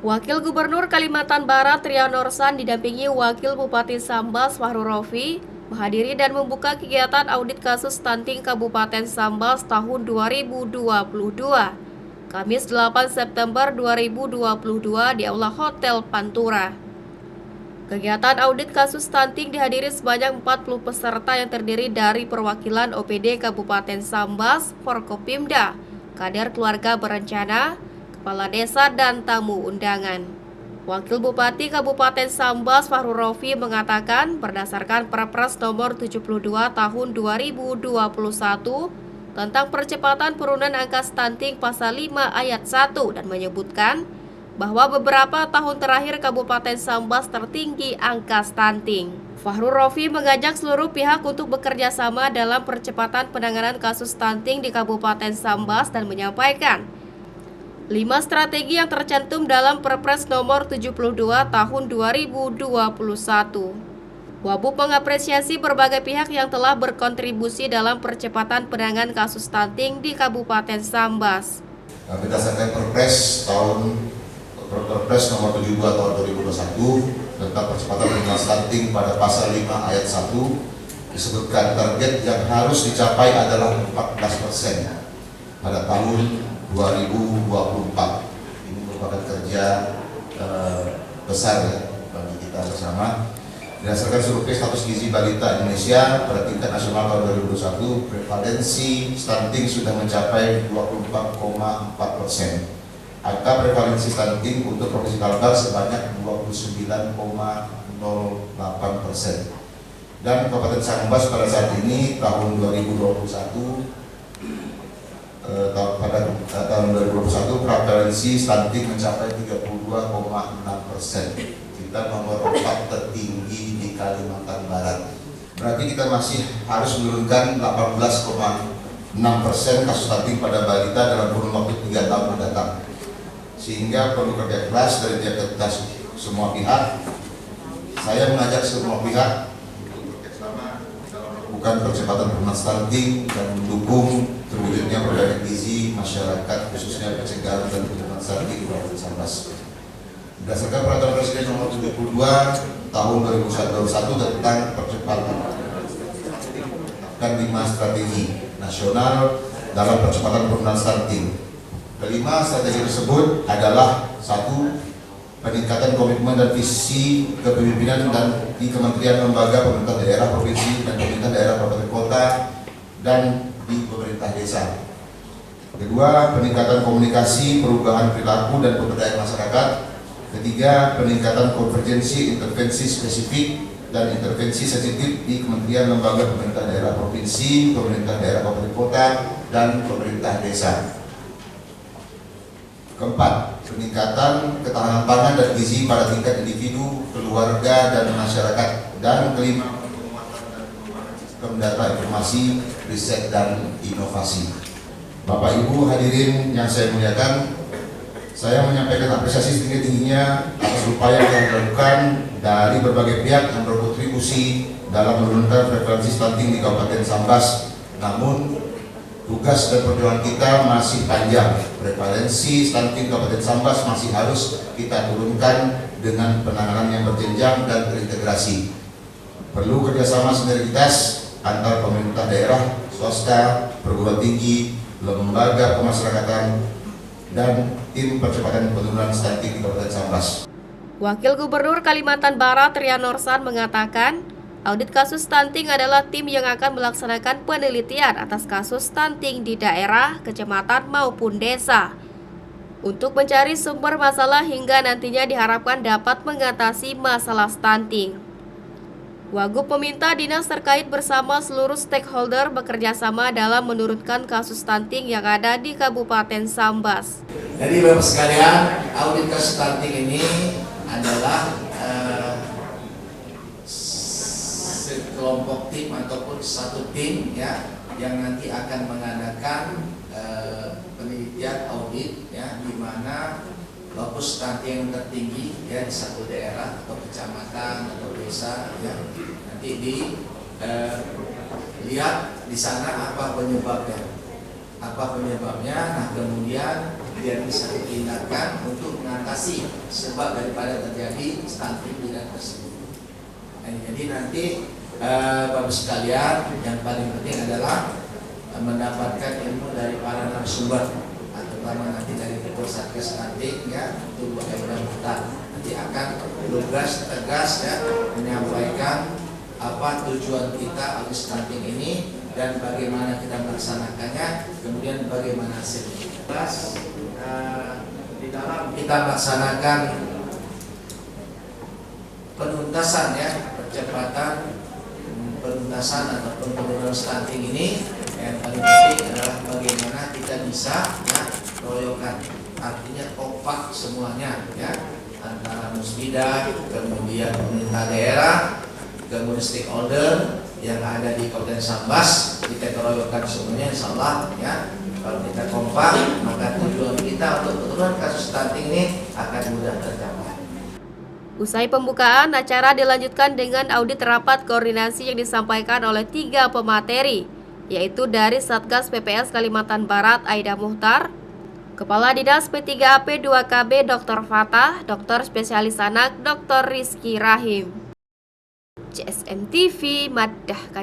Wakil Gubernur Kalimantan Barat Trian Norsan didampingi Wakil Bupati Sambas Fahru Rofi menghadiri dan membuka kegiatan audit kasus stunting Kabupaten Sambas tahun 2022, Kamis 8 September 2022 di Aula Hotel Pantura. Kegiatan audit kasus stunting dihadiri sebanyak 40 peserta yang terdiri dari perwakilan OPD Kabupaten Sambas, Forkopimda, kader keluarga berencana, kepala desa, dan tamu undangan. Wakil Bupati Kabupaten Sambas Fahru Rofi mengatakan berdasarkan Perpres nomor 72 tahun 2021 tentang percepatan penurunan angka stunting pasal 5 ayat 1 dan menyebutkan bahwa beberapa tahun terakhir Kabupaten Sambas tertinggi angka stunting. Fahru Rofi mengajak seluruh pihak untuk bekerja sama dalam percepatan penanganan kasus stunting di Kabupaten Sambas dan menyampaikan 5 strategi yang tercantum dalam Perpres nomor 72 tahun 2021. Wabub mengapresiasi berbagai pihak yang telah berkontribusi dalam percepatan penanganan kasus stunting di Kabupaten Sambas. Berdasarkan Perpres nomor 72 tahun 2021 tentang percepatan penanganan stunting pada pasal 5 ayat 1 disebutkan target yang harus dicapai adalah 14% pada tahun 2024. Ini merupakan kerja besar ya bagi kita bersama. Berdasarkan survei status gizi balita Indonesia pada tingkat nasional tahun 2021, prevalensi stunting sudah mencapai 24,4%. Angka prevalensi stunting untuk Provinsi Kalbar sebanyak 29,08%. Dan Kabupaten Sambas pada saat ini tahun 2021 pada tahun 2021 prevalensi stunting mencapai 32,6%. Kita nomor 4 tertinggi di Kalimantan Barat. Berarti kita masih harus menurunkan 18,6% kasus stunting pada balita dalam kurun waktu 3 tahun mendatang. Sehingga perlu kerja keras dari kita semua pihak. Saya mengajak semua pihak untuk bekerjasama dalam melakukan percepatan penurunan stunting dan mendukung terwujudnya program gizi masyarakat, khususnya pencegahan dan penurunan stunting di Kabupaten Sambas. Berdasarkan Peraturan Presiden Nomor 72 Tahun 2021 tentang percepatan dan 5 strategi nasional dalam percepatan penurunan stunting. Kelima strategi tersebut adalah 1. Peningkatan komitmen dan visi kepemimpinan dan di kementerian lembaga pemerintah daerah provinsi dan pemerintah daerah kabupaten kota dan di pemerintah desa. Kedua, peningkatan komunikasi, perubahan perilaku dan pemberdayaan masyarakat. Ketiga, peningkatan konvergensi intervensi spesifik dan intervensi sensitif di kementerian lembaga pemerintah daerah provinsi, pemerintah daerah kabupaten kota dan pemerintah desa. Keempat, peningkatan ketahanan pangan dan gizi pada tingkat individu, keluarga, dan masyarakat. Dan kelima, penguatan dan pengembangan sistem data informasi, riset, dan inovasi. Bapak Ibu hadirin yang saya muliakan, saya menyampaikan apresiasi setinggi-tingginya atas upaya yang dilakukan dari berbagai pihak yang berkontribusi dalam menurunkan prevalensi stunting di Kabupaten Sambas. Namun, tugas dan perjuangan kita masih panjang. Prevalensi stunting Kabupaten Sambas masih harus kita turunkan dengan penanganan yang berjenjang dan terintegrasi. Perlu kerjasama sinergitas antar pemerintah daerah, swasta, perguruan tinggi, lembaga pemasyarakatan, dan tim percepatan penurunan stunting di Kabupaten Sambas. Wakil Gubernur Kalimantan Barat Trian Norsan mengatakan, audit kasus stunting adalah tim yang akan melaksanakan penelitian atas kasus stunting di daerah, kecamatan maupun desa untuk mencari sumber masalah hingga nantinya diharapkan dapat mengatasi masalah stunting. Wagub meminta dinas terkait bersama seluruh stakeholder bekerja sama dalam menurunkan kasus stunting yang ada di Kabupaten Sambas. Jadi Bapak sekalian, audit kasus stunting ini adalah kelompok tim ataupun satu tim ya yang nanti akan mengadakan penelitian audit ya di mana lokus stunting yang tertinggi ya di satu daerah atau kecamatan atau desa ya nanti lihat di sana apa penyebabnya. Nah kemudian biar bisa ditindakan untuk mengatasi sebab daripada terjadi stunting di daerah tersebut. Jadi nanti Bapak sekalian, yang paling penting adalah mendapatkan ilmu dari para narasumber, terutama nanti dari Ketua Satgas Stunting ya, itu Bu Eda Muhtar nanti akan lugas tegas ya menyampaikan apa tujuan kita audit stunting ini dan bagaimana kita melaksanakannya, kemudian bagaimana hasilnya. Di dalam kita melaksanakan penuntasan ya, percepatan penuntasan ataupun penurunan stunting ini, yang paling penting adalah bagaimana kita bisa ya royokan, artinya kompak semuanya ya, antara musbidah, kemudian pemerintah daerah, kemudian stakeholder yang ada di Kabupaten Sambas, kita keroyokan semuanya, insya Allah ya. Kalau kita kompak, maka tujuan kita untuk penurunan kasus stunting ini akan mudah tercapai. Usai pembukaan, acara dilanjutkan dengan audit rapat koordinasi yang disampaikan oleh 3 pemateri, yaitu dari Satgas PPS Kalimantan Barat Aida Muhtar, Kepala Dinas P3AP 2KB Dr. Fatah, Dokter Spesialis Anak Dr. Rizky Rahim. CSM TV Madah.